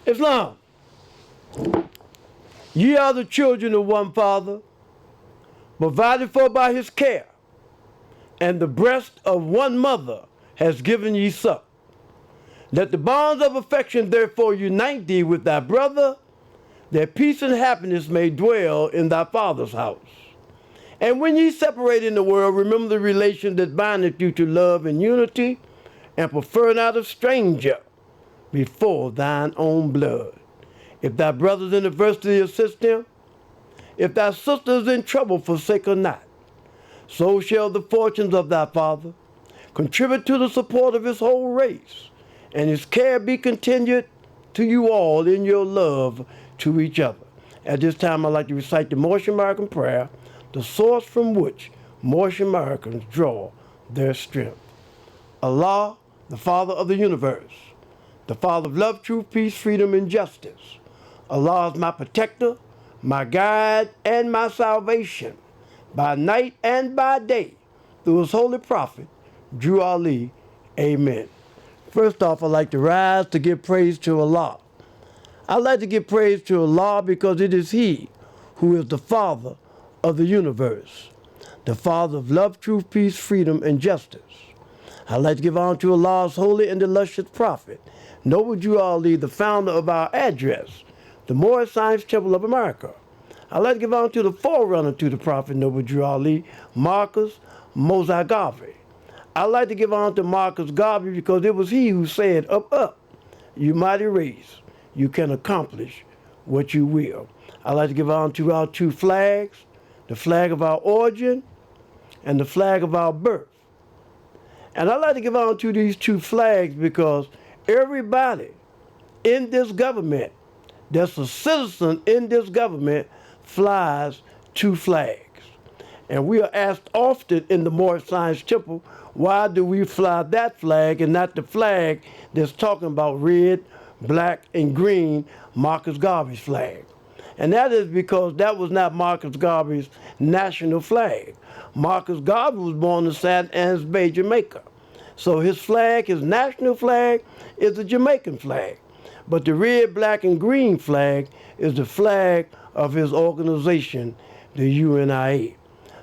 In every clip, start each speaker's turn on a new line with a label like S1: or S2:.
S1: Islam. Ye are the children of one Father, provided for by his care, and the breast of one mother has given ye suck. Let the bonds of affection therefore unite thee with thy brother, that peace and happiness may dwell in thy father's house. And when ye separate in the world, remember the relation that bindeth you to love and unity, and prefer not a stranger before thine own blood. If thy brother is in adversity, assist him. If thy sister is in trouble, forsake her not. So shall the fortunes of thy father contribute to the support of his whole race, and his care be continued to you all in your love to each other. At this time, I'd like to recite the Moorish American prayer, the source from which Moorish Americans draw their strength. Allah, the Father of the universe, the Father of love, truth, peace, freedom, and justice. Allah is my protector, my guide, and my salvation, by night and by day, through his holy prophet, Drew Ali. Amen. First off, I'd like to rise to give praise to Allah. I'd like to give praise to Allah because it is He who is the Father of the universe, the Father of love, truth, peace, freedom, and justice. I'd like to give honor to Allah's holy and illustrious prophet, Noble Drew Ali, the founder of our address, the Moorish Science Temple of America. I'd like to give honor to the forerunner to the prophet, Noble Drew Ali, Marcus Moses Garvey. I'd like to give honor to Marcus Garvey because it was he who said, up, up, you mighty race, you can accomplish what you will. I'd like to give honor to our two flags, the flag of our origin and the flag of our birth. And I'd like to give honor to these two flags because everybody in this government that's a citizen in this government flies two flags. And we are asked often in the Moorish Science Temple, why do we fly that flag and not the flag that's talking about red, black, and green, Marcus Garvey's flag? And that is because that was not Marcus Garvey's national flag. Marcus Garvey was born in St. Anne's Bay, Jamaica. So his flag, his national flag, is the Jamaican flag. But the red, black, and green flag is the flag of his organization, the UNIA.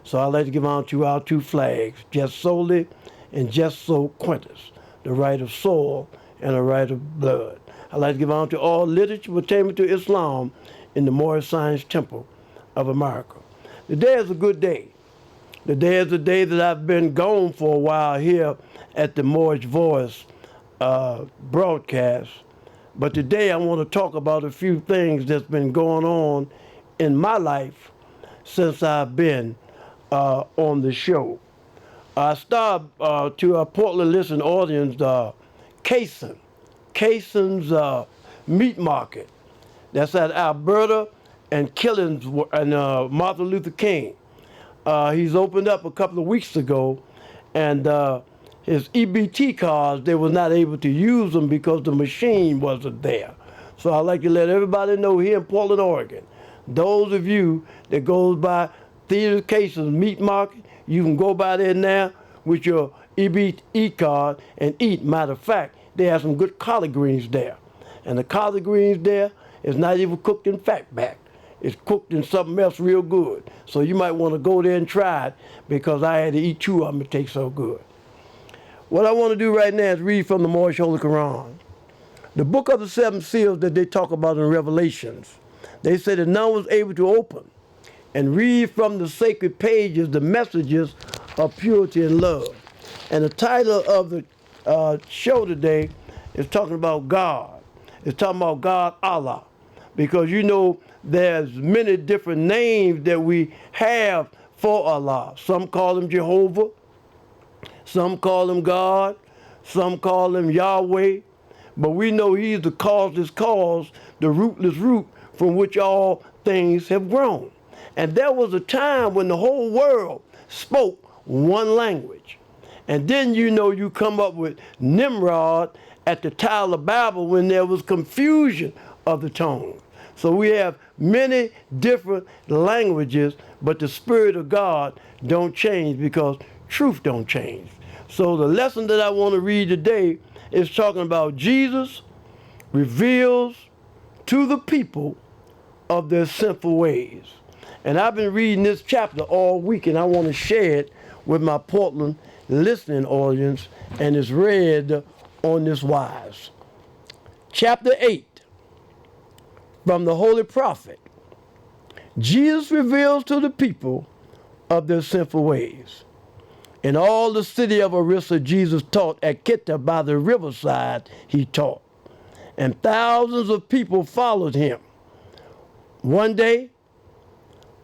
S1: So I'd like to give honor to our two flags, Just Soli and Just So Quintus, the right of soil and the right of blood. I'd like to give honor to all literature pertaining to Islam in the Moorish Science Temple of America. Today is a good day. Today is a day that I've been gone for a while here at the Moorish Voice broadcast. But today I want to talk about a few things that's been going on in my life since I've been on the show. I started to our Portland listening audience, Cason's Meat Market. That's at Alberta and Killings and Martin Luther King. He's opened up a couple of weeks ago, and his EBT cards, they were not able to use them because the machine wasn't there. So I'd like to let everybody know here in Portland, Oregon, those of you that goes by Theater Cason's Meat Market, you can go by there now with your EBT card and eat. Matter of fact, they have some good collard greens there. And the collard greens there is not even cooked in fatback. It's cooked in something else real good. So you might want to go there and try it because I had to eat two of them. It tastes so good. What I want to do right now is read from the Moorish Holy Quran. The book of the seven seals that they talk about in Revelations. They said that none was able to open and read from the sacred pages the messages of purity and love. And the title of the show today is talking about God. It's talking about God, Allah. Because you know there's many different names that we have for Allah. Some call him Jehovah. Some call him God. Some call him Yahweh. But we know he's the causeless cause, the rootless root from which all things have grown. And there was a time when the whole world spoke one language. And then you know you come up with Nimrod at the Tower of Babel when there was confusion of the tongue. So we have many different languages, but the Spirit of God don't change because truth don't change. So the lesson that I want to read today is talking about Jesus reveals to the people of their sinful ways. And I've been reading this chapter all week, and I want to share it with my Portland listening audience, and it's read on this wise. Chapter 8, from the Holy Prophet. Jesus reveals to the people of their sinful ways. In all the city of Arissa, Jesus taught at Kitta by the riverside, he taught. And thousands of people followed him. One day,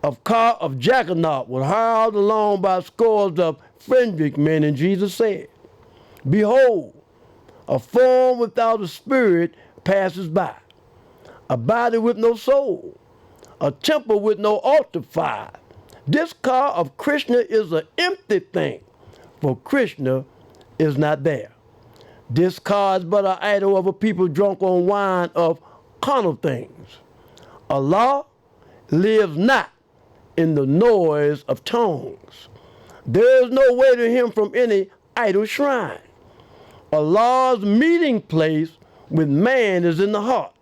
S1: a car of juggernaut was hurled along by scores of Frederick men, and Jesus said, "Behold, a form without a spirit passes by, a body with no soul, a temple with no altar fire. This car of Krishna is an empty thing, for Krishna is not there. This car is but an idol of a people drunk on wine of carnal things. Allah lives not in the noise of tongues. There is no way to him from any idol shrine. Allah's meeting place with man is in the heart,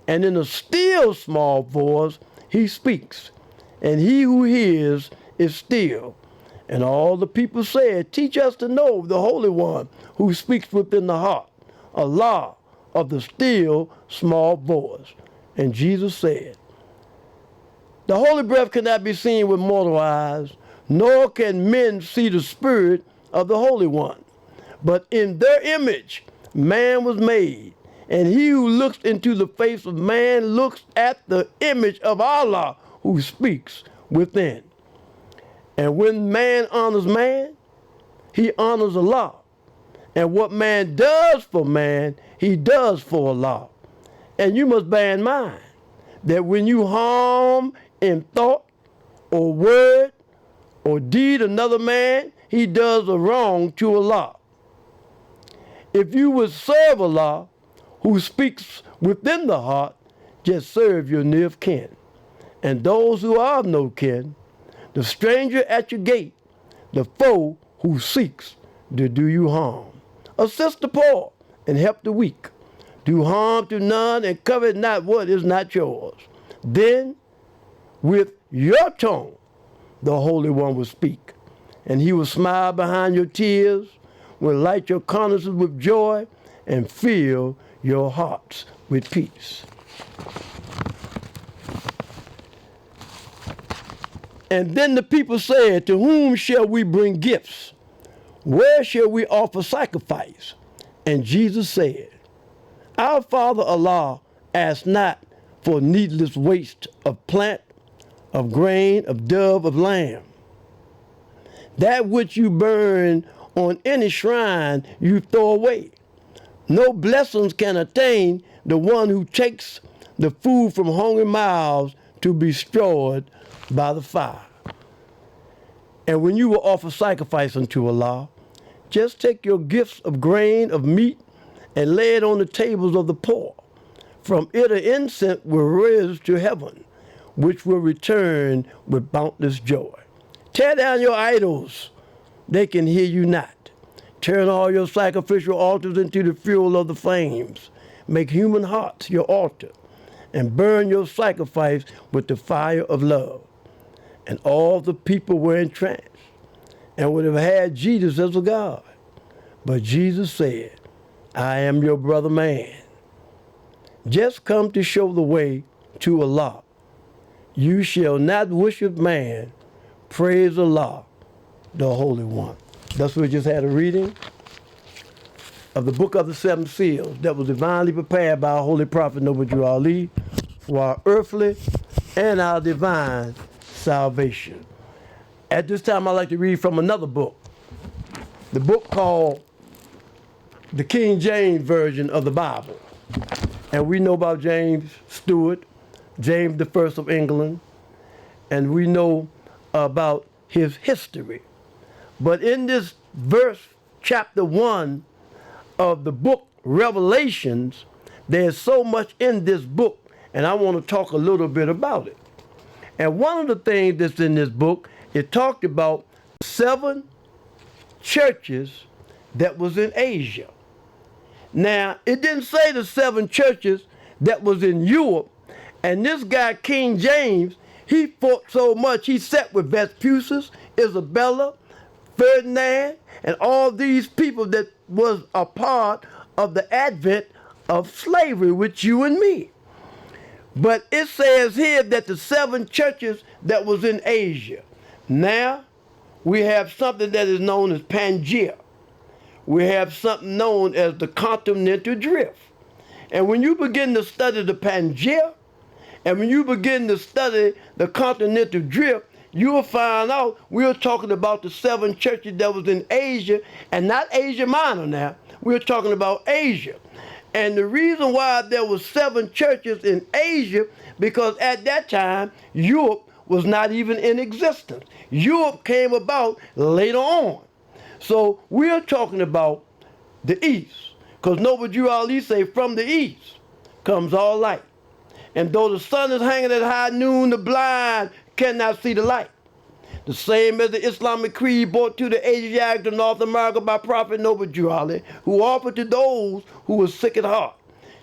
S1: and in a still small voice he speaks, and he who hears is still." And all the people said, "Teach us to know the Holy One who speaks within the heart, Allah of the still small voice." And Jesus said, "The holy breath cannot be seen with mortal eyes, nor can men see the Spirit of the Holy One. But in their image man was made, and he who looks into the face of man looks at the image of Allah who speaks within. And when man honors man, he honors Allah. And what man does for man, he does for Allah. And you must bear in mind that when you harm in thought or word or deed another man, he does a wrong to Allah. If you would serve Allah, who speaks within the heart, just serve your near of kin. And those who are of no kin, the stranger at your gate, the foe who seeks to do you harm. Assist the poor and help the weak. Do harm to none and covet not what is not yours. Then with your tongue the Holy One will speak, and he will smile behind your tears, will light your consciences with joy, and fill your hearts with peace." And then the people said, "To whom shall we bring gifts? Where shall we offer sacrifice?" And Jesus said, "Our Father Allah asks not for needless waste of plant, of grain, of dove, of lamb. That which you burn on any shrine you throw away. No blessings can attain the one who takes the food from hungry mouths to be destroyed by the fire. And when you will offer sacrifice unto Allah, just take your gifts of grain, of meat, and lay it on the tables of the poor. From it an incense will rise to heaven, which will return with boundless joy. Tear down your idols, they can hear you not. Turn all your sacrificial altars into the fuel of the flames. Make human hearts your altar, and burn your sacrifice with the fire of love." And all the people were entranced and would have had Jesus as a God. But Jesus said, "I am your brother man, just come to show the way to Allah. You shall not worship man, praise Allah, the Holy One." Thus we just had a reading of the Book of the Seven Seals that was divinely prepared by our Holy Prophet Noble Ali for our earthly and our divine salvation. At this time, I'd like to read from another book, the book called the King James Version of the Bible. And we know about James Stewart, James I of England, and we know about his history. But in this verse, chapter 1 of the book Revelations, there's so much in this book, and I want to talk a little bit about it. And one of the things that's in this book, it talked about 7 churches that was in Asia. Now, it didn't say the 7 churches that was in Europe. And this guy, King James, he fought so much, he sat with Vespucius, Isabella, Ferdinand, and all these people that was a part of the advent of slavery with you and me. But it says here that the 7 churches that was in Asia. Now, we have something that is known as Pangaea. We have something known as the continental drift. And when you begin to study the Pangaea, and when you begin to study the continental drift, you will find out we're talking about the 7 churches that was in Asia, and not Asia Minor now. We're talking about Asia. And the reason why there was 7 churches in Asia, because at that time, Europe was not even in existence. Europe came about later on. So we're talking about the East. Because Noble Drew Ali say, from the East comes all light. And though the sun is hanging at high noon, the blind cannot see the light. The same as the Islamic creed brought to the Asiatic to North America by Prophet Noble Drew Ali, who offered to those who were sick at heart.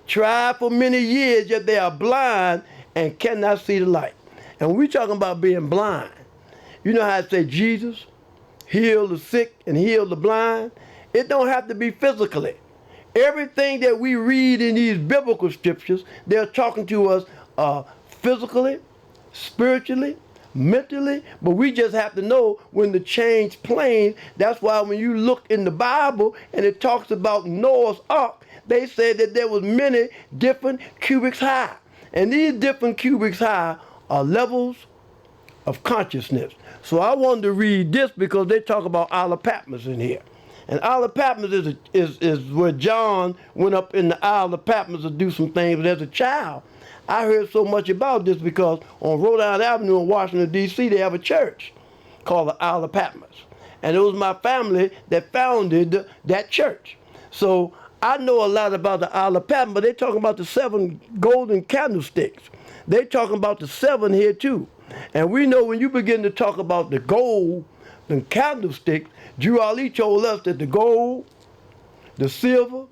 S1: Tried for many years, yet they are blind and cannot see the light. And when we're talking about being blind, you know how I say Jesus healed the sick and healed the blind? It don't have to be physically. Everything that we read in these biblical scriptures, they're talking to us physically, spiritually, mentally, but we just have to know when to change planes. That's why when you look in the Bible and it talks about Noah's Ark, they said that there was many different cubits high. And these different cubits high are levels of consciousness. So I wanted to read this because they talk about Isle of Patmos in here. And Isle of Patmos is where John went up in the Isle of Patmos to do some things. But as a child, I heard so much about this because on Rhode Island Avenue in Washington, D.C., they have a church called the Isle of Patmos. And it was my family that founded that church. So I know a lot about the Isle of Patmos, but they're talking about the 7 golden candlesticks. They're talking about the 7 here too. And we know when you begin to talk about the gold and candlesticks, Drew Ali told us that the gold, the silver,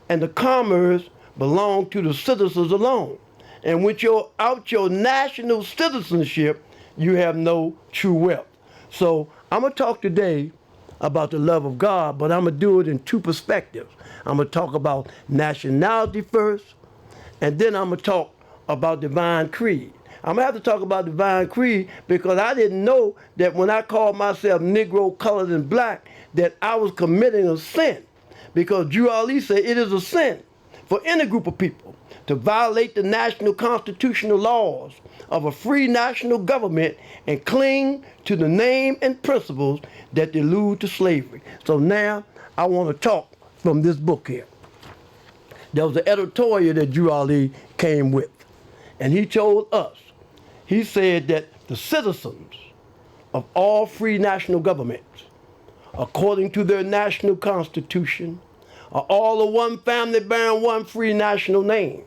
S1: and the commerce belong to the citizens alone. And without your national citizenship, you have no true wealth. So I'm going to talk today about the love of God, but I'm going to do it in 2 perspectives. I'm going to talk about nationality first, and then I'm going to talk about divine creed. I'm going to have to talk about divine creed because I didn't know that when I called myself Negro, colored, and black, that I was committing a sin. Because Drew Ali said it is a sin for any group of people to violate the national constitutional laws of a free national government and cling to the name and principles that allude to slavery. So now I want to talk from this book here. There was an editorial that Drew Ali came with, and he told us, he said that the citizens of all free national governments, according to their national constitution, are all of one family bearing one free national name.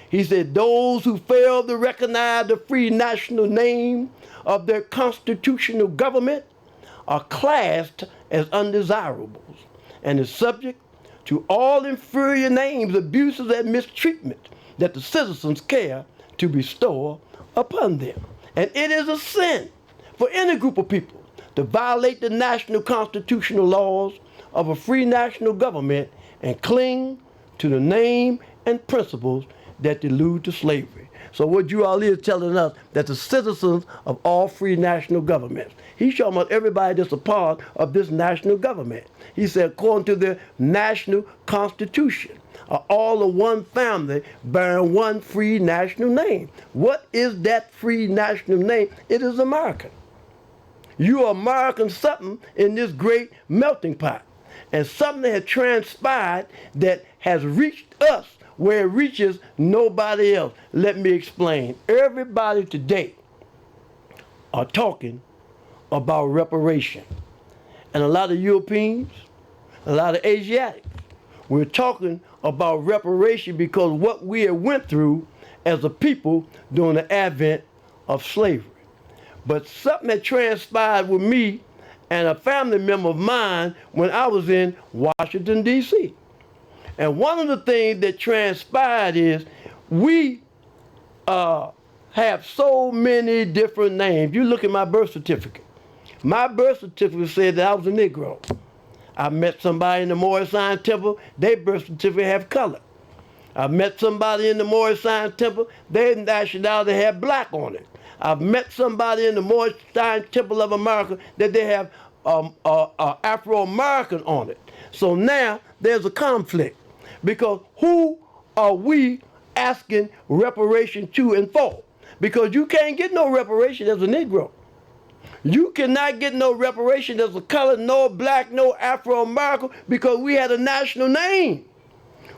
S1: He said those who fail to recognize the free national name of their constitutional government are classed as undesirables and is subject to all inferior names, abuses, and mistreatment that the citizens care to bestow upon them. And it is a sin for any group of people to violate the national constitutional laws of a free national government and cling to the name and principles that allude to slavery. So what Drew Ali is telling us, that the citizens of all free national governments, he's showing about everybody that's a part of this national government. He said according to the national constitution, are all of one family bearing one free national name. What is that free national name? It is American. You are American something in this great melting pot. And something has transpired that has reached us where it reaches nobody else. Let me explain. Everybody today are talking about reparation. And a lot of Europeans, a lot of Asiatics, we're talking about reparation because what we have went through as a people during the advent of slavery. But something that transpired with me and a family member of mine when I was in Washington, D.C. And one of the things that transpired is we have so many different names. You look at my birth certificate. My birth certificate said that I was a Negro. I met somebody in the Moorish Zion Temple, their birth certificate have color. I met somebody in the Moorish Zion Temple, their nationality had black on it. I've met somebody in the Moorish Zion Temple of America that they have Afro-American on it. So now there's a conflict, because who are we asking reparation to and for? Because you can't get no reparation as a Negro. You cannot get no reparation as a color, no black, no Afro-American, because we had a national name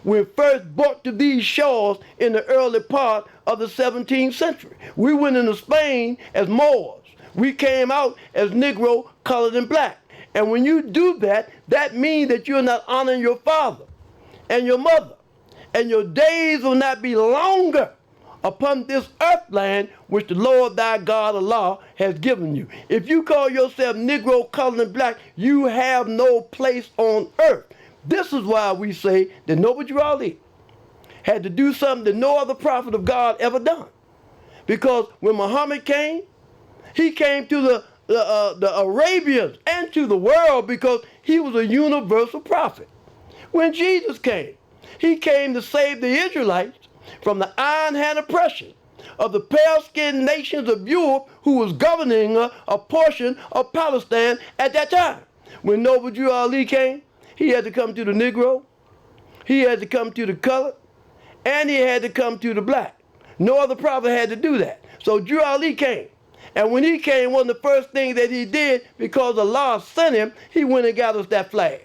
S1: when first brought to these shores in the early part of the 17th century. We went into Spain as Moors. We came out as Negro, colored, and black. And when you do that, that means that you're not honoring your father and your mother. And your days will not be longer upon this earth land which the Lord thy God Allah has given you. If you call yourself Negro, colored, and black, you have no place on earth. This is why we say that Nationality had to do something that no other prophet of God ever done. Because when Muhammad came, he came to the Arabians and to the world because he was a universal prophet. When Jesus came, he came to save the Israelites from the iron hand oppression of the pale-skinned nations of Europe who was governing a portion of Palestine at that time. When Noble Drew Ali came, he had to come to the Negro, he had to come to the colored, and he had to come to the black. No other prophet had to do that. So Drew Ali came. And when he came, one of the first things that he did, because Allah sent him, he went and got us that flag.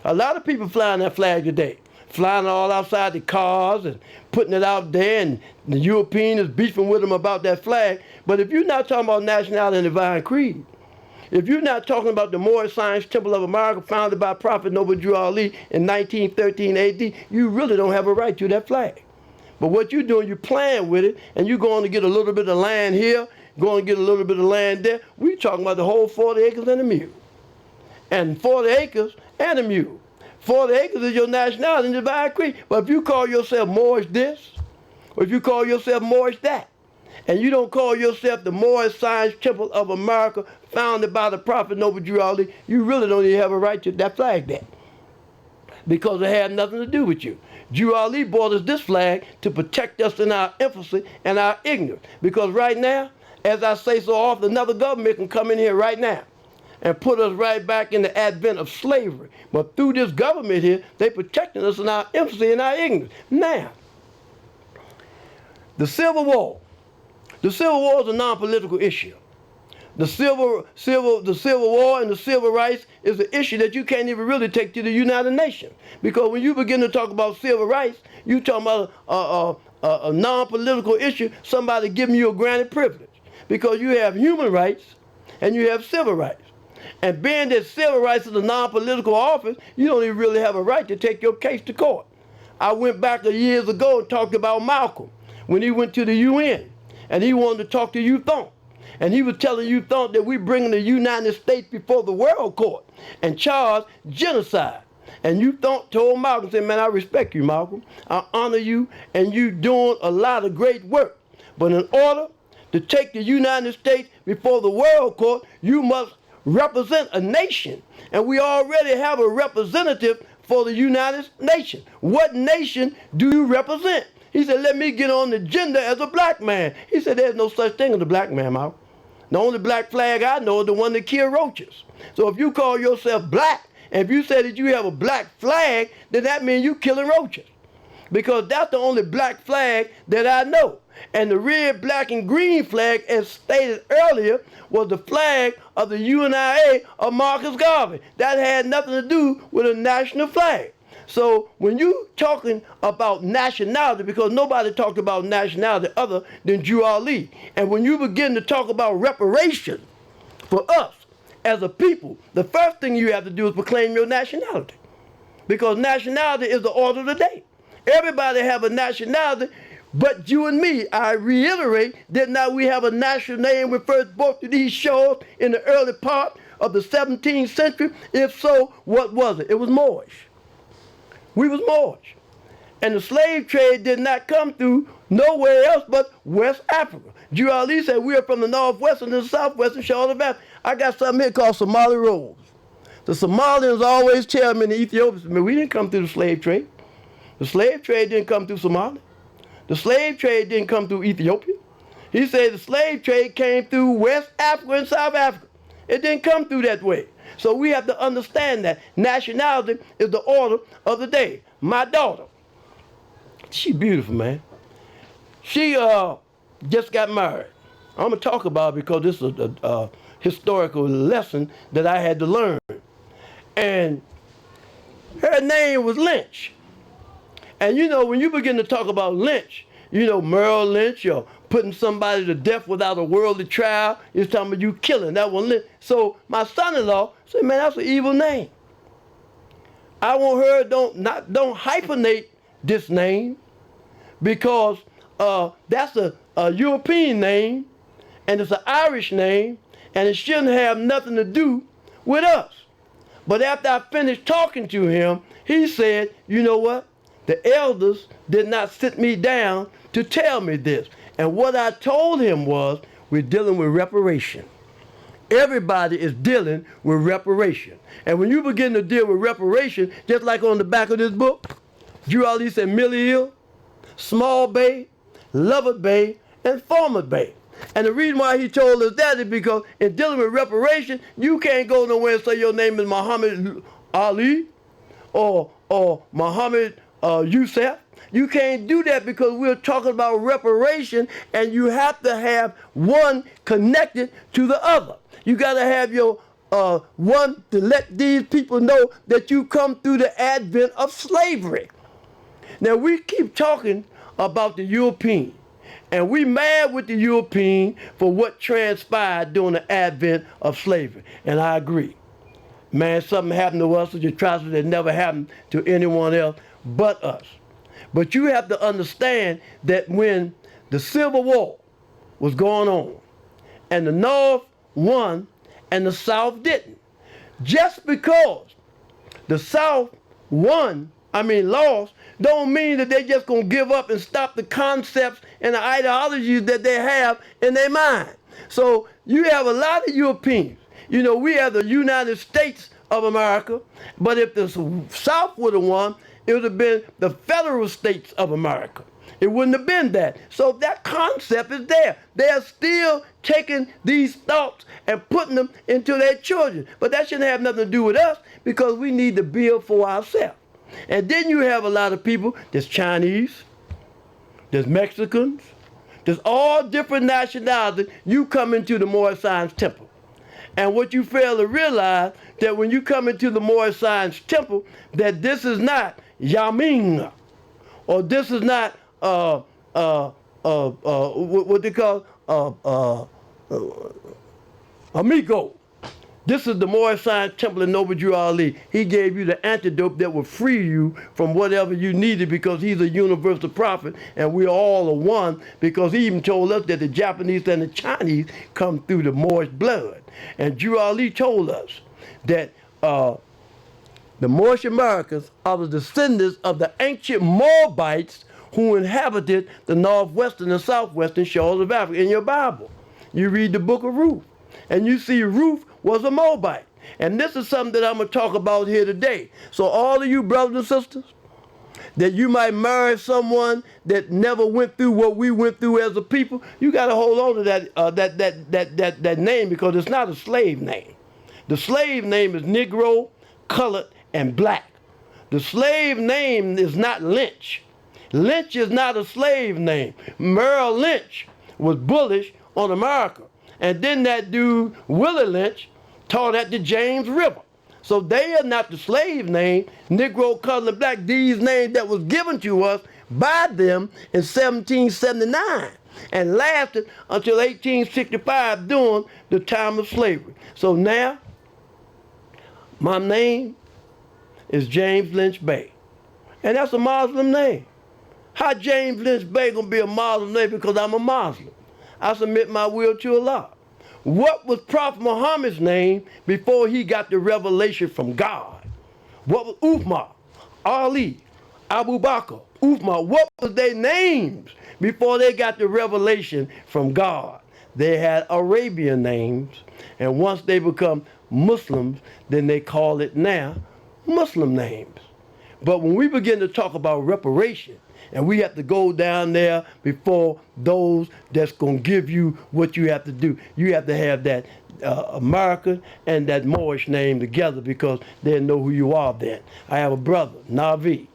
S1: A lot of people flying that flag today. Flying all outside the cars and putting it out there, and the European is beefing with them about that flag. But if you're not talking about nationality and divine creed, if you're not talking about the Moorish Zion Temple of America founded by Prophet Noble Drew Ali in 1913 AD, you really don't have a right to that flag. But what you're doing, you're playing with it, and you're going to get a little bit of land here, going to get a little bit of land there. We're talking about the whole 40 acres and a mule. And 40 acres and a mule. 40 acres is your nationality and divine creed. But if you call yourself Moorish this, or if you call yourself Moorish that, and you don't call yourself the Moorish Zion Temple of America founded by the Prophet Noble Drew Ali, you really don't even have a right to that flag there. Because it had nothing to do with you. Drew Ali brought us this flag to protect us in our infancy and our ignorance. Because right now, as I say so often, another government can come in here right now and put us right back in the advent of slavery. But through this government here, they protecting us in our infancy and our ignorance. Now, the Civil War. The Civil War is a non-political issue. The Civil War and the civil rights is an issue that you can't even really take to the United Nations. Because when you begin to talk about civil rights, you talking about a non-political issue, somebody giving you a granted privilege. Because you have human rights and you have civil rights. And being that civil rights is a non-political office, you don't even really have a right to take your case to court. I went back years ago and talked about Malcolm when he went to the UN and he wanted to talk to Youthon. And he was telling Youthon that we bringing the United States before the World Court and charge genocide. And Youthon told Malcolm, said, man, I respect you, Malcolm. I honor you, and you doing a lot of great work. But in order to take the United States before the World Court, you must represent a nation. And we already have a representative for the United Nations. What nation do you represent? He said, let me get on the agenda as a black man. He said, there's no such thing as a black man, Malcolm. The only black flag I know is the one that killed roaches. So if you call yourself black, and if you say that you have a black flag, then that means you killing roaches. Because that's the only black flag that I know. And the red, black, and green flag, as stated earlier, was the flag of the UNIA of Marcus Garvey. That had nothing to do with a national flag. So when you talking about nationality, because nobody talked about nationality other than Drew Ali, and when you begin to talk about reparation for us as a people, the first thing you have to do is proclaim your nationality. Because nationality is the order of the day. Everybody have a nationality, but you and me. I reiterate that now we have a national name we first brought to these shores in the early part of the 17th century. If so, what was it? It was Moorish. We was Moorish. And the slave trade did not come through nowhere else but West Africa. Drew Ali said we are from the northwestern and the southwestern shores of Africa. I got something here called Somali rolls. The Somalians always tell me, the Ethiopians, man, we didn't come through the slave trade. The slave trade didn't come through Somalia. The slave trade didn't come through Ethiopia. He said the slave trade came through West Africa and South Africa. It didn't come through that way. So we have to understand that nationality is the order of the day. My daughter, she's beautiful, man. She just got married. I'm going to talk about it because this is a historical lesson that I had to learn. And her name was Lynch. And you know, when you begin to talk about Lynch, you know, Merrill Lynch or putting somebody to death without a worldly trial, it's talking about you killing. That one Lynch. So my son-in-law said, man, that's an evil name. I want her, don't hyphenate this name because that's a European name and it's an Irish name and it shouldn't have nothing to do with us. But after I finished talking to him, he said, you know what? The elders did not sit me down to tell me this. And what I told him was, we're dealing with reparation. Everybody is dealing with reparation. And when you begin to deal with reparation, just like on the back of this book, Drew Ali said Millie Hill, Small Bay, Lovett Bay, and Falmouth Bay. And the reason why he told us that is because in dealing with reparation, you can't go nowhere and say your name is Muhammad Ali or Muhammad Youssef. You can't do that because we're talking about reparation and you have to have one connected to the other. You got to have your one to let these people know that you come through the advent of slavery. Now we keep talking about the European. And we mad with the European for what transpired during the advent of slavery. And I agree. Man, something happened to us, such a tragedy that never happened to anyone else but us. But you have to understand that when the Civil War was going on, and the North won and the South didn't, just because the South lost, don't mean that they just gonna give up and stop the concepts and the ideologies that they have in their mind. So you have a lot of Europeans. You know, we have the United States of America, but if the South would have won, it would have been the Federal States of America. It wouldn't have been that. So that concept is there. They're still taking these thoughts and putting them into their children. But that shouldn't have nothing to do with us because we need to build for ourselves. And then you have a lot of people, there's Chinese, there's Mexicans, there's all different nationalities. You come into the Moorish Science Temple. And what you fail to realize, that when you come into the Moorish Science Temple, that this is not Yaming, or this is not what they call Amigo. This is the Moorish Science Temple in Noble Drew Ali. He gave you the antidote that will free you from whatever you needed because he's a universal prophet and we all are one because he even told us that the Japanese and the Chinese come through the Moorish blood. And Drew Ali told us that the Moorish Americans are the descendants of the ancient Moabites who inhabited the northwestern and southwestern shores of Africa. In your Bible, you read the book of Ruth, and you see Ruth was a Moabite. And this is something that I'm going to talk about here today. So all of you brothers and sisters, that you might marry someone that never went through what we went through as a people, you got to hold on to that name because it's not a slave name. The slave name is Negro, colored, and black. The slave name is not Lynch. Lynch is not a slave name. Merrill Lynch was bullish on America. And then that dude, Willie Lynch, taught at the James River. So they are not the slave name, Negro, colored, and black, these names that was given to us by them in 1779 and lasted until 1865 during the time of slavery. So now, my name is James Lynch-Bey. And that's a Muslim name. How James Lynch-Bey gonna be a Muslim name because I'm a Muslim? I submit my will to Allah. What was Prophet Muhammad's name before he got the revelation from God? What was Umar, Ali, Abu Bakr, Uthma, what was their names before they got the revelation from God? They had Arabian names, and once they become Muslims, then they call it now Muslim names. But when we begin to talk about reparation, and we have to go down there before those that's going to give you what you have to do, you have to have that American and that Moorish name together, because they'll know who you are then. I have a brother, Navi.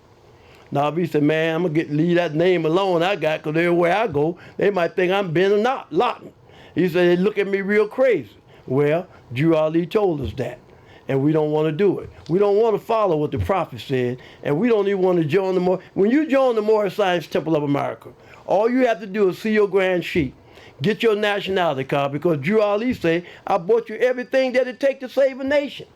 S1: Navi said, man, I'm going to leave that name alone I got, because everywhere I go, they might think I'm Ben Lawton. He said, they look at me real crazy. Well, Drew Ali told us that, and we don't want to do it. We don't want to follow what the prophet said, and we don't even want to join the Moorish. When you join the Moorish Science Temple of America, all you have to do is see your grand sheet, get your nationality card, because Drew Ali said, I bought you everything that it takes to save a nation.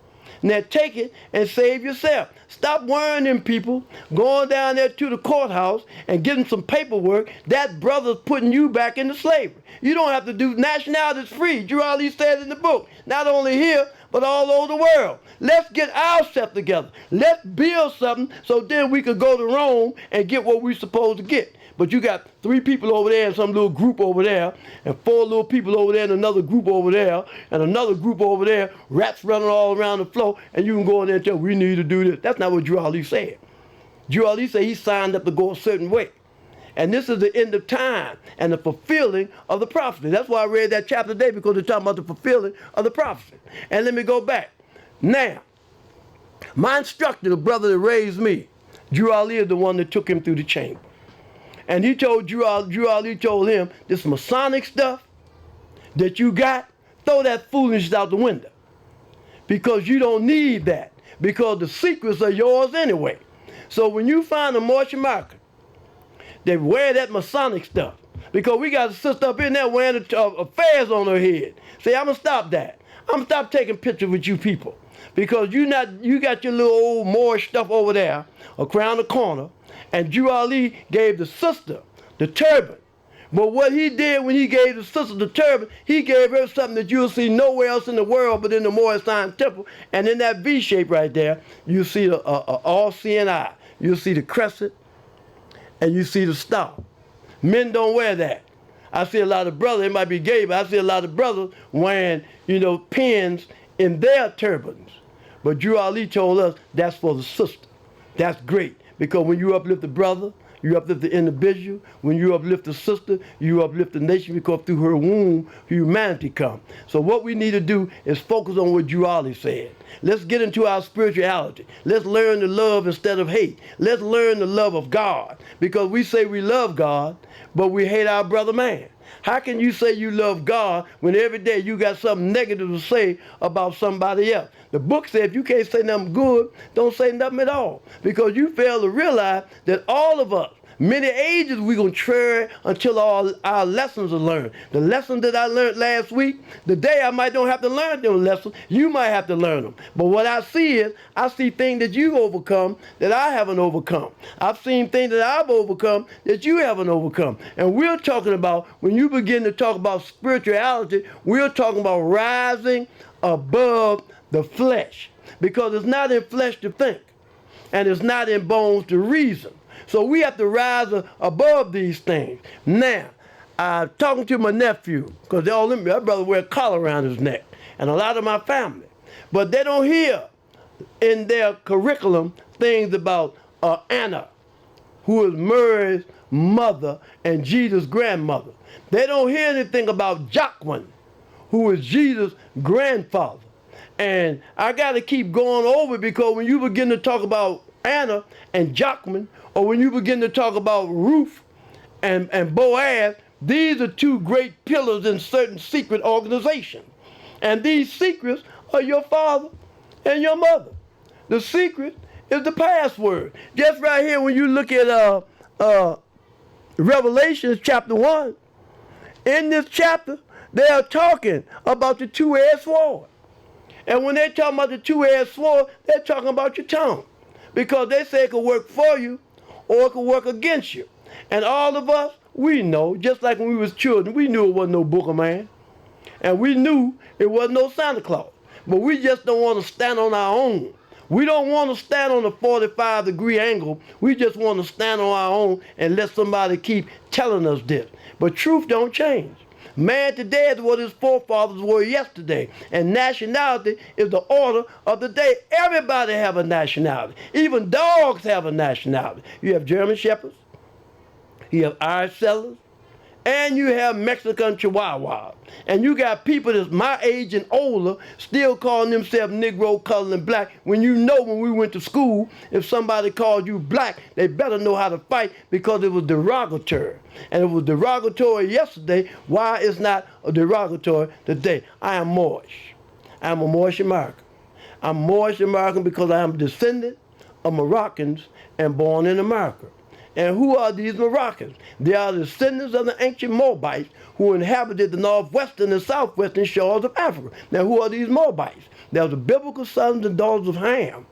S1: Now take it and save yourself. Stop worrying them people, going down there to the courthouse and getting some paperwork. That brother's putting you back into slavery. You don't have to do, nationality is free. Drew Ali said in the book, not only here, but all over the world. Let's get ourselves together. Let's build something so then we could go to Rome and get what we're supposed to get. But you got 3 people over there and some little group over there, and 4 little people over there and another group over there, and another group over there, rats running all around the floor, and you can go in there and tell, we need to do this. That's not what Drew Ali said. Drew Ali said he signed up to go a certain way. And this is the end of time and the fulfilling of the prophecy. That's why I read that chapter today, because they're talking about the fulfilling of the prophecy. And let me go back. Now, my instructor, the brother that raised me, Drew Ali is the one that took him through the chamber. And he told Drew Ali told him, this Masonic stuff that you got, throw that foolishness out the window. Because you don't need that. Because the secrets are yours anyway. So when you find a Moorish American, they wear that Masonic stuff. Because we got a sister up in there wearing affairs on her head. Say, I'm going to stop that. I'm going to stop taking pictures with you people. Because you got your little old Moorish stuff over there, around the corner. And Drew Ali gave the sister the turban. But what he did when he gave the sister the turban, he gave her something that you'll see nowhere else in the world but in the Moorish Science Temple. And in that V shape right there, you see the all-seeing eye. You'll see the crescent, and you see the star. Men don't wear that. I see a lot of brothers, it might be gay, but I see a lot of brothers wearing, pins in their turbans. But Drew Ali told us that's for the sister. That's great. Because when you uplift the brother, you uplift the individual. When you uplift the sister, you uplift the nation, because through her womb, humanity comes. So what we need to do is focus on what Drew Ali said. Let's get into our spirituality. Let's learn to love instead of hate. Let's learn the love of God. Because we say we love God, but we hate our brother man. How can you say you love God when every day you got something negative to say about somebody else? The book said if you can't say nothing good, don't say nothing at all. Because you fail to realize that all of us, many ages we're going to try until all our lessons are learned. The lesson that I learned last week, today I might don't have to learn them lessons. You might have to learn them. But what I see is, I see things that you've overcome that I haven't overcome. I've seen things that I've overcome that you haven't overcome. And we're talking about, when you begin to talk about spirituality, we're talking about rising above the flesh. Because it's not in flesh to think, and it's not in bones to reason. So we have to rise above these things. Now, I'm talking to my nephew, because my brother wear a collar around his neck, and a lot of my family. But they don't hear in their curriculum things about Anna, who is Mary's mother and Jesus' grandmother. They don't hear anything about Joaquin, who is Jesus' grandfather. And I got to keep going over it, because when you begin to talk about Anna and Joaquin, or when you begin to talk about Ruth and Boaz, these are 2 great pillars in certain secret organizations. And these secrets are your father and your mother. The secret is the password. Just right here, when you look at Revelation chapter 1, in this chapter, they are talking about the 2-edged sword. And when they're talking about the 2-edged sword, they're talking about your tongue. Because they say it could work for you or it could work against you. And all of us, we know, just like when we was children, we knew it wasn't no Book of Man. And we knew it wasn't no Santa Claus. But we just don't want to stand on our own. We don't want to stand on a 45-degree angle. We just want to stand on our own and let somebody keep telling us this. But truth don't change. Man today is what his forefathers were yesterday. And nationality is the order of the day. Everybody have a nationality. Even dogs have a nationality. You have German Shepherds. You have Irish Settlers. And you have Mexican Chihuahuas. And you got people that's my age and older still calling themselves Negro, colored, and black. When you know when we went to school, if somebody called you black, they better know how to fight because it was derogatory. And it was derogatory yesterday. Why it's not a derogatory today? I am Moorish. I'm a Moorish American. I'm Moorish American because I am a descendant of Moroccans and born in America. And who are these Moroccans? They are the descendants of the ancient Moabites who inhabited the northwestern and southwestern shores of Africa. Now, who are these Moabites? They are the biblical sons and daughters of Ham,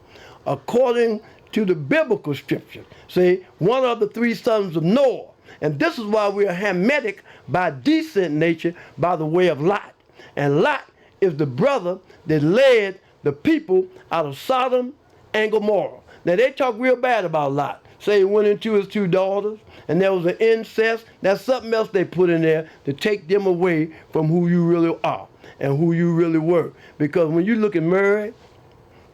S1: according to the biblical scriptures. See, one of the three sons of Noah. And this is why we are Hamitic by descent nature by the way of Lot. And Lot is the brother that led the people out of Sodom and Gomorrah. Now, they talk real bad about Lot. Say he went into his two daughters, and there was an incest. That's something else they put in there to take them away from who you really are and who you really were. Because when you look at Mary,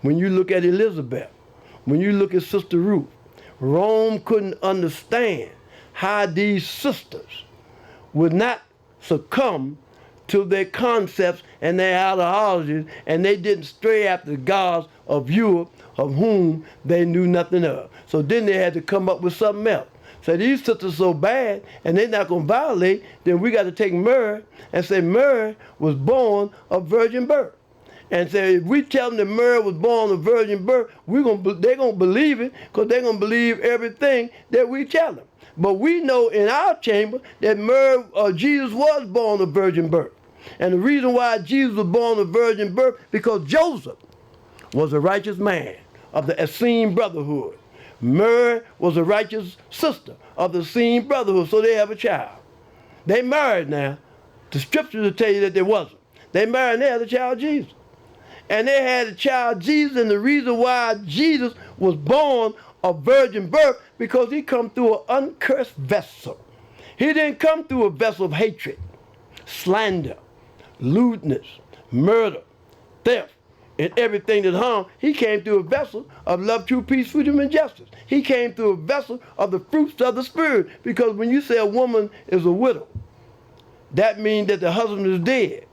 S1: when you look at Elizabeth, when you look at Sister Ruth, Rome couldn't understand how these sisters would not succumb to their concepts and their ideologies, and they didn't stray after the gods of Europe, of whom they knew nothing of. So then they had to come up with something else. So these sisters so bad, and they're not going to violate, then we got to take Mary and say Mary was born of virgin birth. And say if we tell them that Mary was born of virgin birth, they're going to believe it because they're going to believe everything that we tell them. But we know in our chamber that Jesus was born of virgin birth. And the reason why Jesus was born of virgin birth, because Joseph was a righteous man of the Essene brotherhood. Mary was a righteous sister of the Essene brotherhood, so they have a child. They married now. The scriptures will tell you that they wasn't. They married and they had a child, Jesus. And they had a child, Jesus, and the reason why Jesus was born of virgin birth, because he come through an uncursed vessel. He didn't come through a vessel of hatred, slander, lewdness, murder, theft, and everything that harm. He came through a vessel of love, truth, peace, freedom, and justice. He came through a vessel of the fruits of the Spirit. Because when you say a woman is a widow, that means that the husband is dead.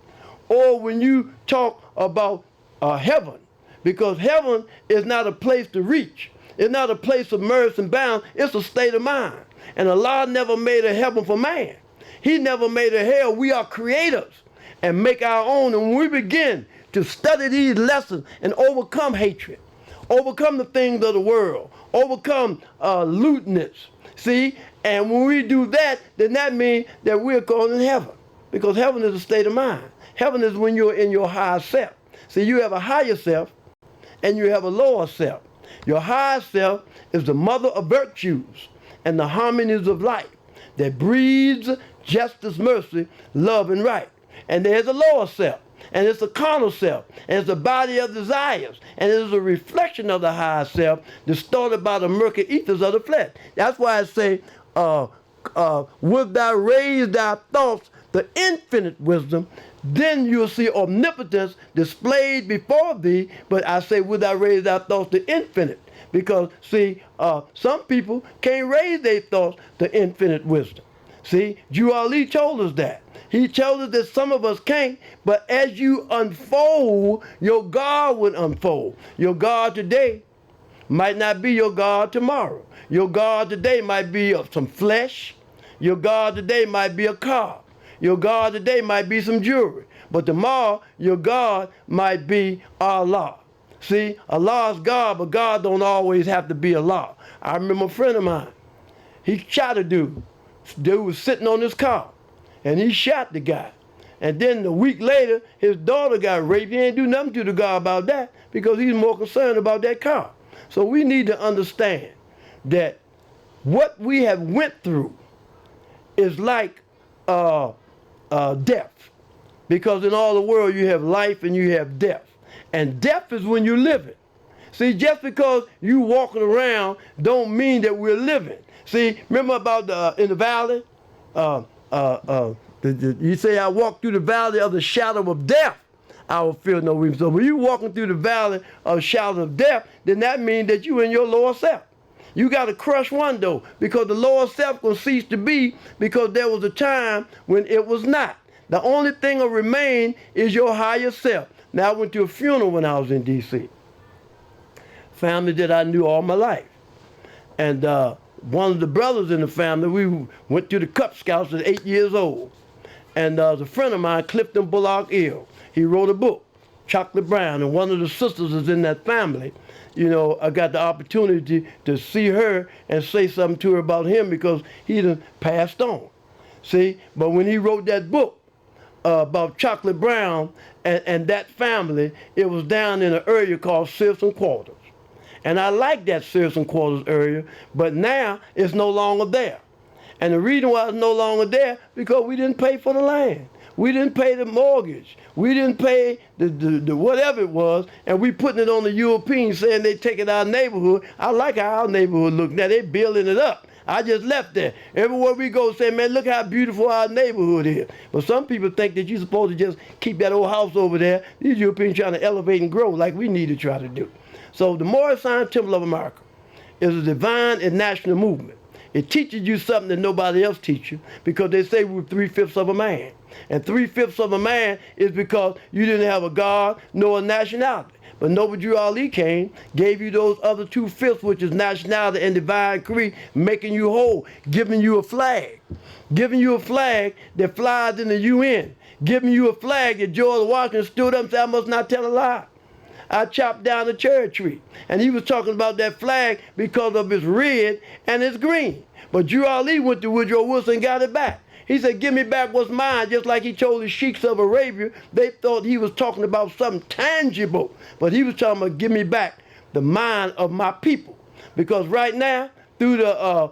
S1: Or when you talk about heaven, because heaven is not a place to reach. It's not a place of mercy and bounds. It's a state of mind. And Allah never made a heaven for man. He never made a hell. We are creators and make our own. And when we begin to study these lessons and overcome hatred, overcome the things of the world, overcome lewdness, see? And when we do that, then that means that we're going in heaven. Because heaven is a state of mind. Heaven is when you're in your higher self. See, you have a higher self and you have a lower self. Your higher self is the mother of virtues and the harmonies of life that breeds justice, mercy, love, and right. And there's a lower self, and it's a carnal self, and it's a body of desires, and it is a reflection of the higher self distorted by the murky ethers of the flesh. That's why I say, wilt thou raise thy thoughts to infinite wisdom, then you'll see omnipotence displayed before thee. But I say, wilt thou raise thy thoughts to infinite? Because, see, some people can't raise their thoughts to infinite wisdom. See, Jew Ali told us that. He told us that some of us can't, but as you unfold, your God will unfold. Your God today might not be your God tomorrow. Your God today might be of some flesh. Your God today might be a car. Your God today might be some jewelry. But tomorrow, your God might be Allah. See, Allah's God, but God don't always have to be Allah. I remember a friend of mine. He shot a dude. Dude was sitting on his car, and he shot the guy. And then a week later, his daughter got raped. He ain't do nothing to the guy about that because he's more concerned about that car. So we need to understand that what we have went through is like death. Because in all the world you have life and you have death. And death is when you live it. See, just because you walking around don't mean that we're living. See, remember about in the valley? You say, I walk through the valley of the shadow of death, I will fear no evil. So when you walking through the valley of shadow of death, then that means that you in your lower self. You got to crush one though, because the lower self will cease to be, because there was a time when it was not. The only thing that remain is your higher self. Now, I went to a funeral when I was in D.C. Family that I knew all my life. And one of the brothers in the family, we went to the Cub Scouts at 8 years old. And a friend of mine, Clifton Bullock Ill, he wrote a book, Chocolate Brown, and one of the sisters is in that family. You know, I got the opportunity to see her and say something to her about him because he done passed on. See, but when he wrote that book about Chocolate Brown and that family, it was down in an area called Citizen Quarters. And I like that Citizen Quarters area, but now it's no longer there. And the reason why it's no longer there, because we didn't pay for the land. We didn't pay the mortgage. We didn't pay the whatever it was, and we putting it on the Europeans saying they taking our neighborhood. I like how our neighborhood look now. They building it up. I just left there. Everywhere we go, say, man, look how beautiful our neighborhood is. But some people think that you're supposed to just keep that old house over there. These Europeans trying to elevate and grow like we need to try to do. So the Moorish Science Temple of America is a divine and national movement. It teaches you something that nobody else teaches you, because they say we're 3/5 of a man. And 3/5 of a man is because you didn't have a God nor a nationality. But Noble Drew Ali came, gave you those other 2/5, which is nationality and divine creed, making you whole, giving you a flag. Giving you a flag that flies in the UN. Giving you a flag that George Washington stood up and said, I must not tell a lie. I chopped down the cherry tree. And he was talking about that flag because of its red and its green. But Drew Ali went to Woodrow Wilson and got it back. He said, give me back what's mine, just like he told the sheiks of Arabia. They thought he was talking about something tangible. But he was talking about, give me back the mind of my people. Because right now, through the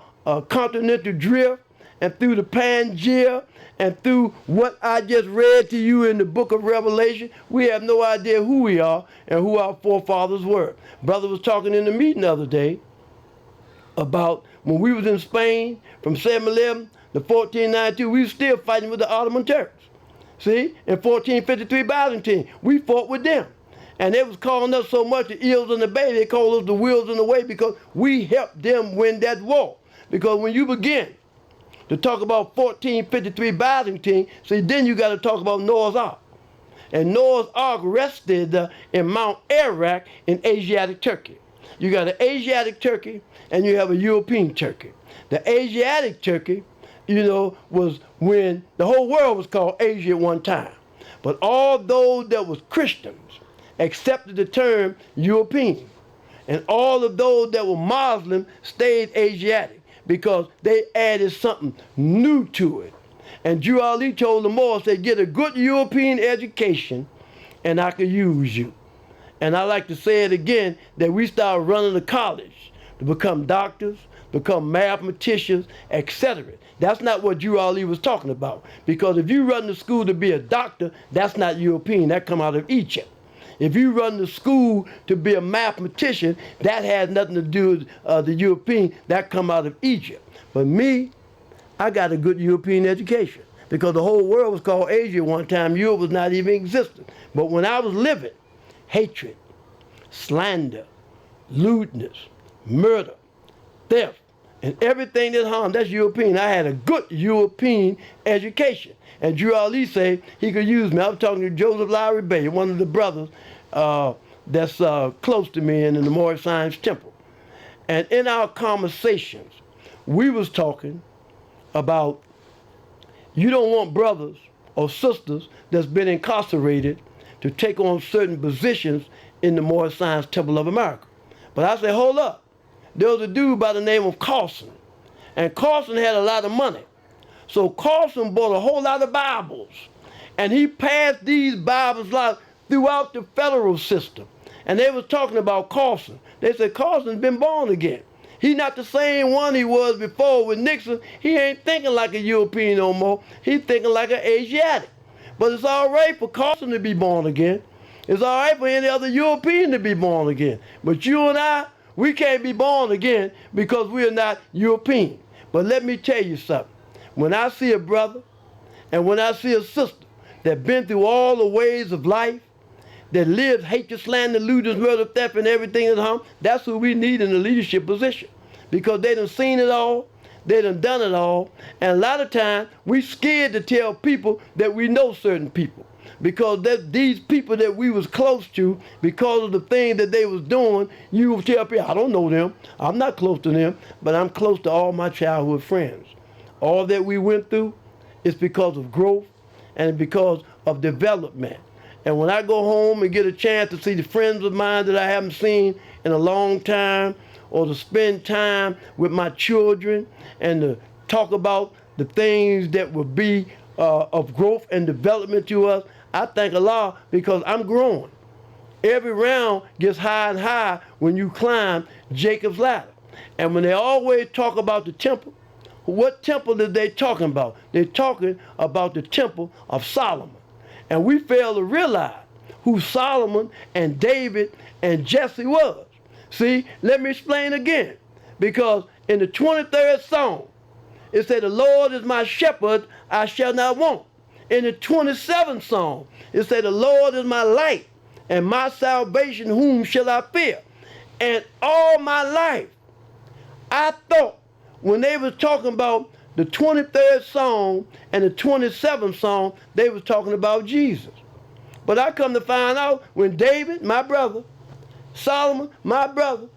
S1: continental drift and through the Pangea and through what I just read to you in the book of Revelation, we have no idea who we are and who our forefathers were. Brother was talking in the meeting the other day about when we was in Spain from 711 to 1492, we were still fighting with the Ottoman Turks. See, in 1453 Byzantine, we fought with them. And they was calling us so much the eels in the bay, they called us the wheels in the way, because we helped them win that war. Because when you begin to talk about 1453 Byzantine, see, then you got to talk about Noah's Ark. And Noah's Ark rested in Mount Ararat in Asiatic Turkey. You got an Asiatic Turkey and you have a European Turkey. The Asiatic Turkey, you know, was when the whole world was called Asia at one time. But all those that was Christians accepted the term European. And all of those that were Muslim stayed Asiatic, because they added something new to it. And Drew Ali told them all, said, get a good European education and I could use you. And I like to say it again, that we start running a college to become doctors, become mathematicians, etc. That's not what Drew Ali was talking about. Because if you run the school to be a doctor, that's not European, that come out of Egypt. If you run the school to be a mathematician, that has nothing to do with the European, that come out of Egypt. But me, I got a good European education, because the whole world was called Asia at one time. Europe was not even existing. But when I was living, hatred, slander, lewdness, murder, theft, and everything that harmed, that's European. I had a good European education. And Drew Ali said he could use me. I was talking to Joseph Lynch-Bey, one of the brothers that's close to me in the Moorish Science Temple. And in our conversations, we was talking about, you don't want brothers or sisters that's been incarcerated to take on certain positions in the Moorish Science Temple of America. But I said, hold up. There was a dude by the name of Carson. And Carson had a lot of money. So Carson bought a whole lot of Bibles. And he passed these Bibles out throughout the federal system. And they was talking about Carson. They said, Carson's been born again. He's not the same one he was before with Nixon. He ain't thinking like a European no more. He's thinking like an Asiatic. But it's all right for Carson to be born again. It's all right for any other European to be born again. But you and I, we can't be born again because we are not European. But let me tell you something. When I see a brother and when I see a sister that been through all the ways of life, that lives hatred, slander, lewdness, murder, theft, and everything in harm, that's who we need in a leadership position. Because they done seen it all, they done it all, and a lot of times we scared to tell people that we know certain people. Because these people that we was close to, because of the things that they was doing, you will tell people, I don't know them, I'm not close to them, but I'm close to all my childhood friends. All that we went through is because of growth and because of development. And when I go home and get a chance to see the friends of mine that I haven't seen in a long time, or to spend time with my children and to talk about the things that will be of growth and development to us, I thank Allah because I'm growing. Every round gets higher and higher when you climb Jacob's ladder. And when they always talk about the temple, what temple are they talking about? They're talking about the temple of Solomon. And we fail to realize who Solomon and David and Jesse was. See, let me explain again. Because in the 23rd Psalm, it said, the Lord is my shepherd, I shall not want. In the 27th Psalm, it said, the Lord is my light and my salvation, whom shall I fear? And all my life, I thought when they was talking about the 23rd Psalm and the 27th Psalm, they was talking about Jesus. But I come to find out when David, my brother, Solomon, my brother,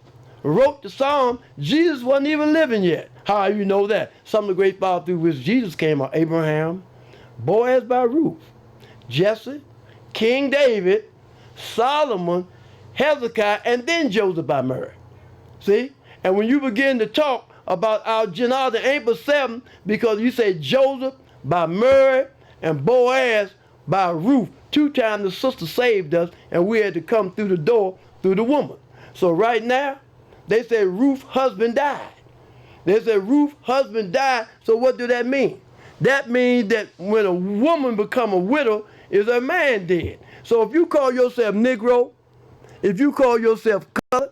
S1: wrote the Psalm, Jesus wasn't even living yet. How you know that? Some of the great fathers through which Jesus came are Abraham, Boaz by Ruth, Jesse, King David, Solomon, Hezekiah, and then Joseph by Mary. See? And when you begin to talk about our genealogy, it ain't but 7 because you say Joseph by Mary and Boaz by Ruth. 2 times the sister saved us and we had to come through the door through the woman. So right now, they say Ruth's husband died. They say Ruth's husband died, so what do that mean? That means that when a woman become a widow, is her man dead. So if you call yourself Negro, if you call yourself colored,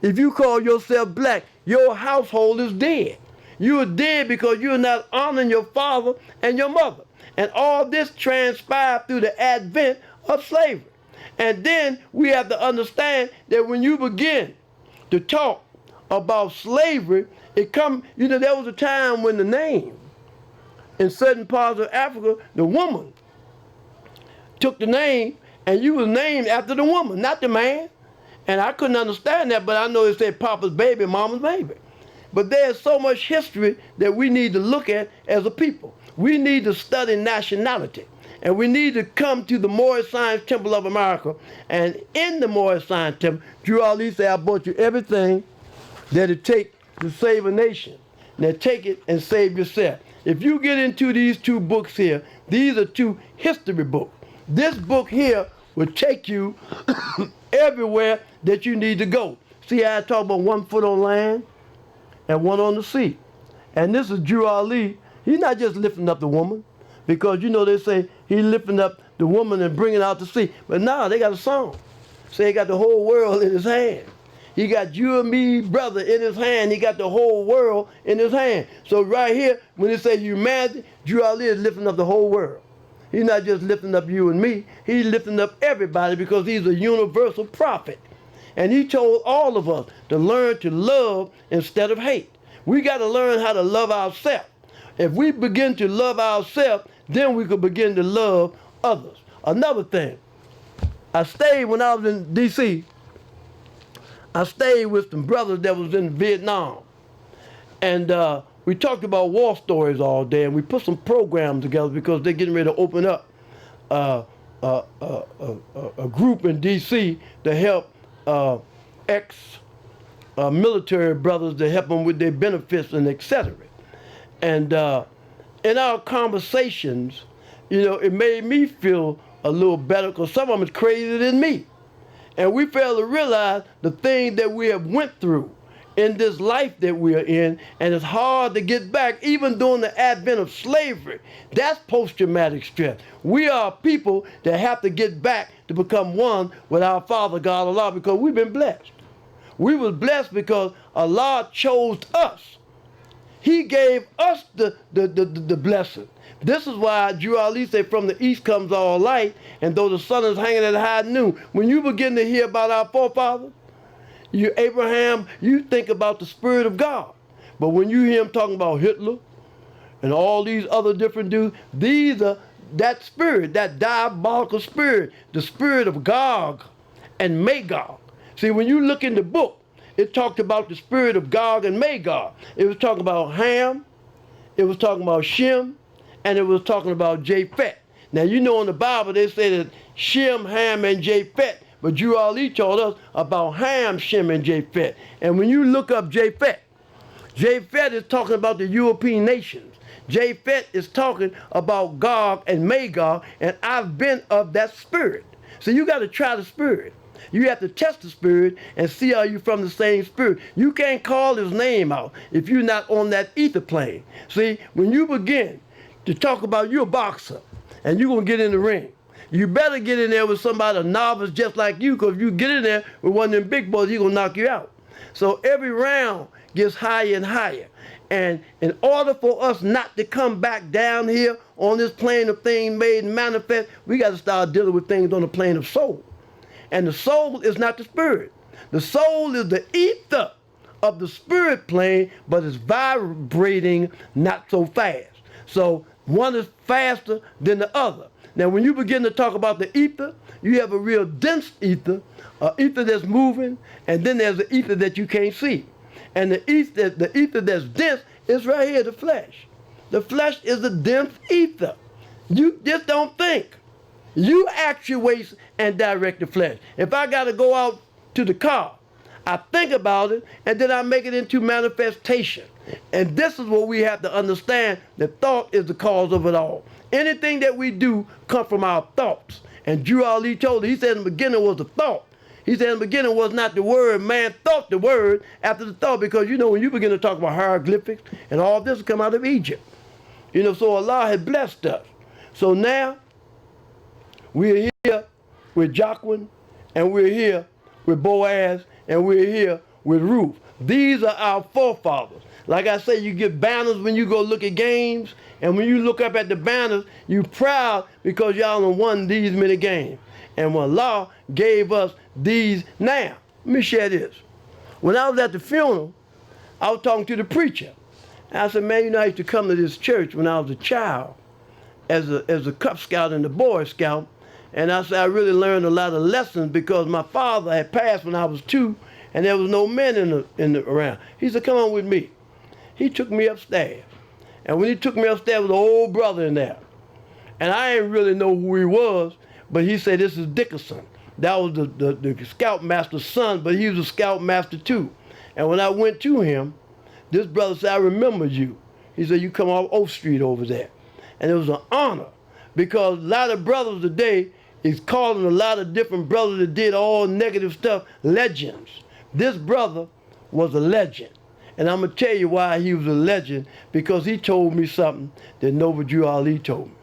S1: if you call yourself black, your household is dead. You are dead because you are not honoring your father and your mother. And all this transpired through the advent of slavery. And then we have to understand that when you begin to talk about slavery, it come, there was a time when the name in certain parts of Africa, the woman took the name and you was named after the woman, not the man. And I couldn't understand that, but I know it said Papa's baby, Mama's baby. But there's so much history that we need to look at as a people. We need to study nationality. And we need to come to the Moorish Science Temple of America. And in the Moorish Science Temple, Drew Ali said, I bought you everything that it takes to save a nation. Now take it and save yourself. If you get into these 2 books here, these are 2 history books. This book here will take you everywhere that you need to go. See how I talk about 1 foot on land and 1 on the sea. And this is Drew Ali. He's not just lifting up the woman, because they say he's lifting up the woman and bringing out the sea. But now they got a song. Say he got the whole world in his hand. He got you and me, brother, in his hand. He got the whole world in his hand. So right here, when it says humanity, Drew Ali is lifting up the whole world. He's not just lifting up you and me. He's lifting up everybody because he's a universal prophet. And he told all of us to learn to love instead of hate. We got to learn how to love ourselves. If we begin to love ourselves, then we could begin to love others. Another thing, I stayed when I was in D.C., I stayed with some brothers that was in Vietnam. And we talked about war stories all day, and we put some programs together because they're getting ready to open up a group in D.C. to help ex-military brothers, to help them with their benefits and etc. And in our conversations, it made me feel a little better because some of them is crazier than me. And we fail to realize the things that we have went through in this life that we are in, and it's hard to get back, even during the advent of slavery. That's post-traumatic stress. We are people that have to get back to become one with our Father, God, Allah, because we've been blessed. We was blessed because Allah chose us. He gave us the blessing. This is why Drew Ali said, from the east comes all light, and though the sun is hanging at high noon. When you begin to hear about our forefathers, you Abraham, you think about the Spirit of God. But when you hear him talking about Hitler and all these other different dudes, these are that spirit, that diabolical spirit, the spirit of Gog and Magog. See, when you look in the book, it talked about the spirit of Gog and Magog. It was talking about Ham, it was talking about Shem, and it was talking about Japheth. Now, you know in the Bible they say that Shem, Ham, and Japheth, but Drew Ali told us about Ham, Shem, and Japheth. And when you look up Japheth, Japheth is talking about the European nations. Japheth is talking about Gog and Magog, and I've been of that spirit. So you got to try the spirit. You have to test the spirit and see are you from the same spirit. You can't call his name out if you're not on that ether plane. See, when you begin to talk about you're a boxer and you're going to get in the ring, you better get in there with somebody, a novice just like you, because if you get in there with one of them big boys, he's going to knock you out. So every round gets higher and higher. And in order for us not to come back down here on this plane of things made and manifest, we got to start dealing with things on the plane of soul. And the soul is not the spirit. The soul is the ether of the spirit plane, but it's vibrating not so fast. So one is faster than the other. Now, when you begin to talk about the ether, you have a real dense ether, an ether that's moving, and then there's an ether that you can't see. And the ether that's dense is right here, the flesh. The flesh is the dense ether. You just don't think. You actuate and direct the flesh. If I got to go out to the car, I think about it, and then I make it into manifestation. And this is what we have to understand, that thought is the cause of it all. Anything that we do comes from our thoughts. And Drew Ali told it, he said in the beginning was the thought. He said in the beginning was not the word, man thought the word after the thought, because you know when you begin to talk about hieroglyphics and all this come out of Egypt. You know, so Allah had blessed us. So now, we're here with Joaquin, and we're here with Boaz, and we're here with Ruth. These are our forefathers. Like I say, you get banners when you go look at games, and when you look up at the banners, you proud because y'all done won these many games. And when Allah gave us these, now, let me share this. When I was at the funeral, I was talking to the preacher. And I said, man, you know, I used to come to this church when I was a child as a Cub Scout and a Boy Scout. And I said, I really learned a lot of lessons because my father had passed when I was 2, and there was no men around. He said, come on with me. He took me upstairs. And when he took me upstairs, there was an old brother in there. And I didn't really know who he was, but he said, this is Dickerson. That was the scoutmaster's son, but he was a scoutmaster too. And when I went to him, this brother said, I remember you. He said, you come off O Street over there. And it was an honor, because a lot of brothers today is calling a lot of different brothers that did all negative stuff legends. This brother was a legend. And I'm going to tell you why he was a legend, because he told me something that Nova Drew Ali told me.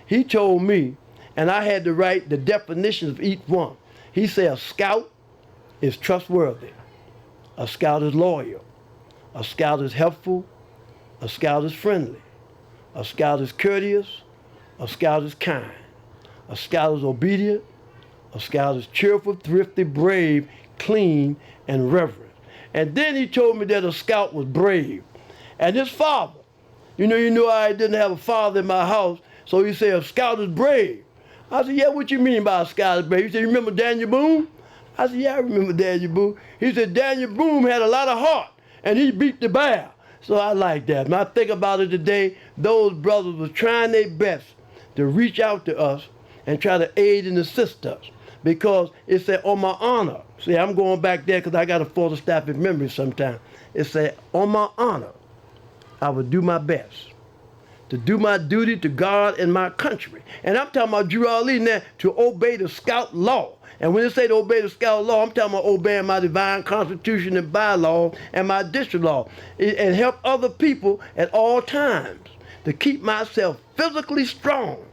S1: He told me, and I had to write the definitions of each one. He said a scout is trustworthy. A scout is loyal. A scout is helpful. A scout is friendly. A scout is courteous. A scout is kind. A scout is obedient. A scout is cheerful, thrifty, brave, clean, and reverent. And then he told me that a scout was brave. And his father, you know I didn't have a father in my house, so he said a scout is brave. I said, yeah, what you mean by a scout is brave? He said, you remember Daniel Boone? I said, yeah, I remember Daniel Boone. He said, Daniel Boone had a lot of heart, and he beat the bear. So I like that. When I think about it today, those brothers were trying their best to reach out to us and try to aid and assist us, because it said, on my honor. See, I'm going back there because I got a photostat memory sometimes. It said, on my honor, I would do my best to do my duty to God and my country. And I'm talking about Jubilee now, to obey the scout law. And when they say to obey the scout law, I'm talking about obeying my divine constitution and bylaws and my district law, and help other people at all times to keep myself physically strong,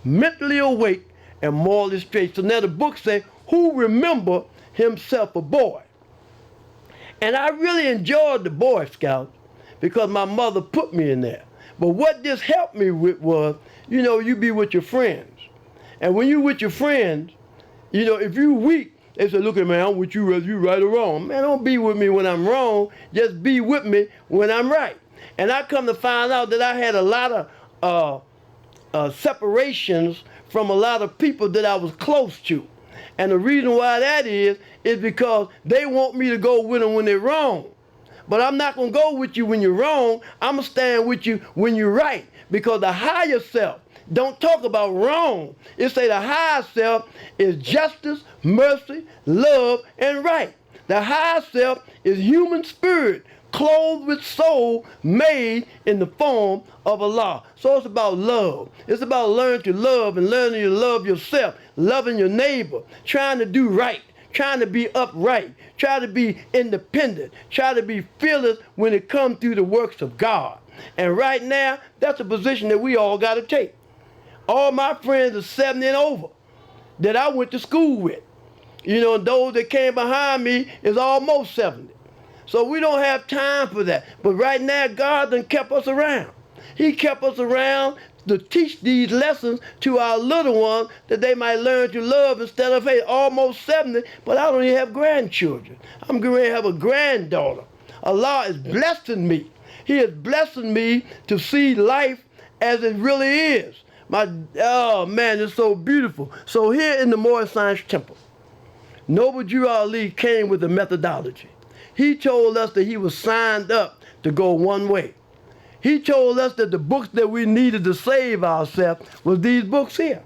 S1: mentally awake, and morally straight. So now the book says, who remember himself a boy? And I really enjoyed the Boy Scouts because my mother put me in there. But what this helped me with was, you know, you be with your friends. And when you with your friends, you know, if you weak, they say, look at me, I'm with you whether you right or wrong. Man, don't be with me when I'm wrong. Just be with me when I'm right. And I come to find out that I had a lot of separations from a lot of people that I was close to. And the reason why that is because they want me to go with them when they're wrong. But I'm not going to go with you when you're wrong. I'm going to stand with you when you're right. Because the higher self don't talk about wrong. It say the higher self is justice, mercy, love, and right. The higher self is human spirit, clothed with soul, made in the form of Allah. So it's about love. It's about learning to love and learning to love yourself, loving your neighbor, trying to do right, trying to be upright, try to be independent, try to be fearless when it comes through the works of God. And right now, that's a position that we all got to take. All my friends are 70 and over that I went to school with. You know, those that came behind me is almost 70. So we don't have time for that. But right now, God done kept us around. He kept us around to teach these lessons to our little ones that they might learn to love instead of, hey, almost 70, but I don't even have grandchildren. I'm going to have a granddaughter. Allah is blessing me. He is blessing me to see life as it really is. Oh man, it's so beautiful. So here in the Moorish Science Temple, Noble Drew Ali came with a methodology. He told us that he was signed up to go one way. He told us that the books that we needed to save ourselves was these books here.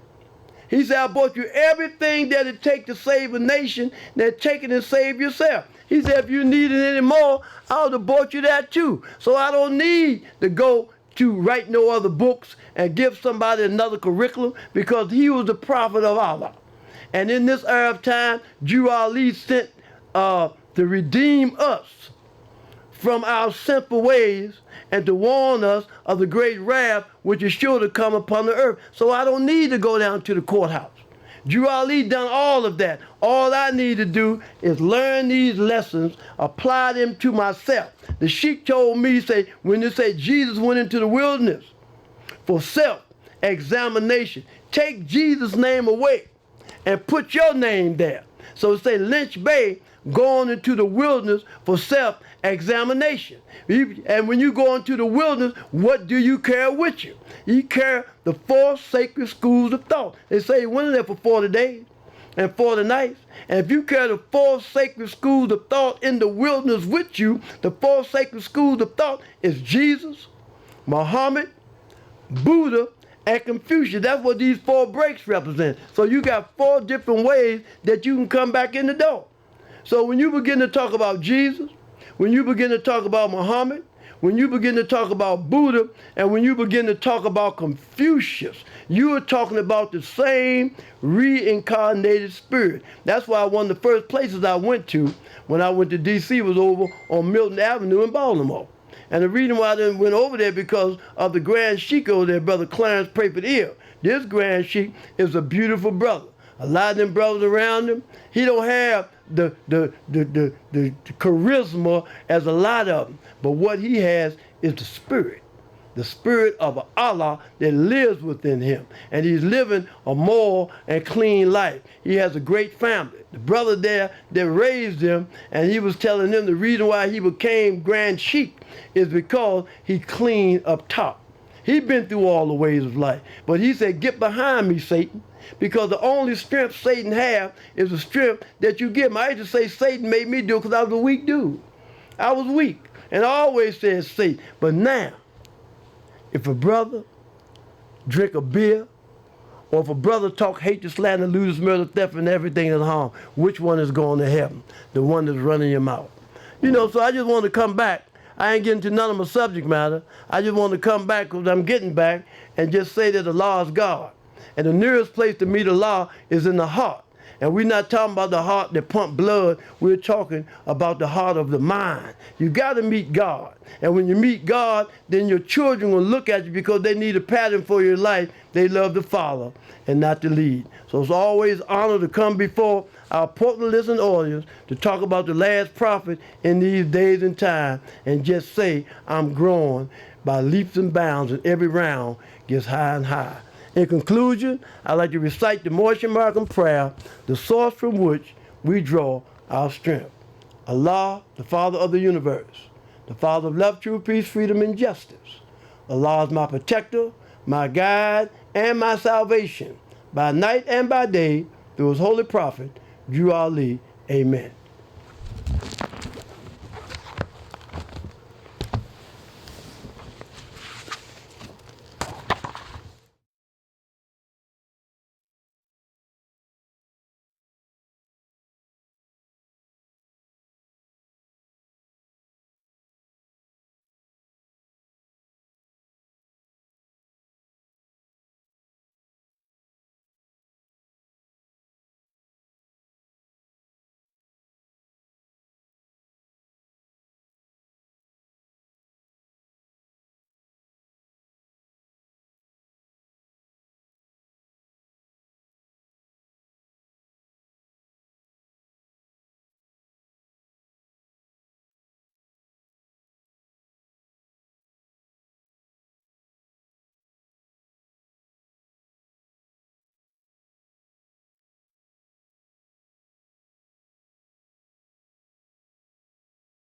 S1: He said, I bought you everything that it takes to save a nation, that take it and save yourself. He said, if you needed any more, I would have bought you that too. So I don't need to go to write no other books and give somebody another curriculum, because he was the prophet of Allah. And in this Arab time, Drew Ali sent to redeem us from our sinful ways and to warn us of the great wrath which is sure to come upon the earth. So I don't need to go down to the courthouse. Drew Ali done all of that. All I need to do is learn these lessons, apply them to myself. The Sheikh told me, say, when they say Jesus went into the wilderness for self-examination, take Jesus' name away and put your name there. So it say Lynch-Bey going into the wilderness for self-examination. And when you go into the wilderness, what do you carry with you? You carry the 4 sacred schools of thought. They say he went in there for 40 days and 40 nights. And if you carry the 4 sacred schools of thought in the wilderness with you, the 4 sacred schools of thought is Jesus, Muhammad, Buddha, and Confucius. That's what these 4 breaks represent. So you got 4 different ways that you can come back in the door. So when you begin to talk about Jesus, when you begin to talk about Muhammad, when you begin to talk about Buddha, and when you begin to talk about Confucius, you are talking about the same reincarnated spirit. That's why one of the first places I went to when I went to D.C. was over on Milton Avenue in Baltimore. And the reason why I didn't went over there because of the Grand Sheik over there, Brother Clarence Prayford. This Grand Sheik is a beautiful brother. A lot of them brothers around him, he don't have the charisma as a lot of them. But what he has is the spirit of Allah that lives within him. And he's living a moral and clean life. He has a great family. The brother there that raised him, and he was telling them the reason why he became Grand Sheik is because he cleaned up top. He'd been through all the ways of life. But he said, get behind me, Satan. Because the only strength Satan have is the strength that you give him. I used to say Satan made me do it because I was a weak dude. I was weak. And I always said Satan. But now, if a brother drink a beer, or if a brother talk hate, slander, lewdness, murder, theft, and everything that's harm, which one is going to heaven? The one that's running your mouth. You know, so I just want to come back. I ain't getting to none of my subject matter. I just want to come back because I'm getting back and just say that the law is God. And the nearest place to meet Allah is in the heart. And we're not talking about the heart that pump blood. We're talking about the heart of the mind. You got to meet God. And when you meet God, then your children will look at you because they need a pattern for your life. They love to follow and not to lead. So it's always an honor to come before our important listening audience to talk about the last prophet in these days and time and just say, I'm growing by leaps and bounds, and every round gets higher and higher. In conclusion, I'd like to recite the Moshe Markham prayer, the source from which we draw our strength. Allah, the Father of the universe, the Father of love, truth, peace, freedom, and justice. Allah is my protector, my guide, and my salvation, by night and by day, through his holy prophet, Drew Ali. Amen.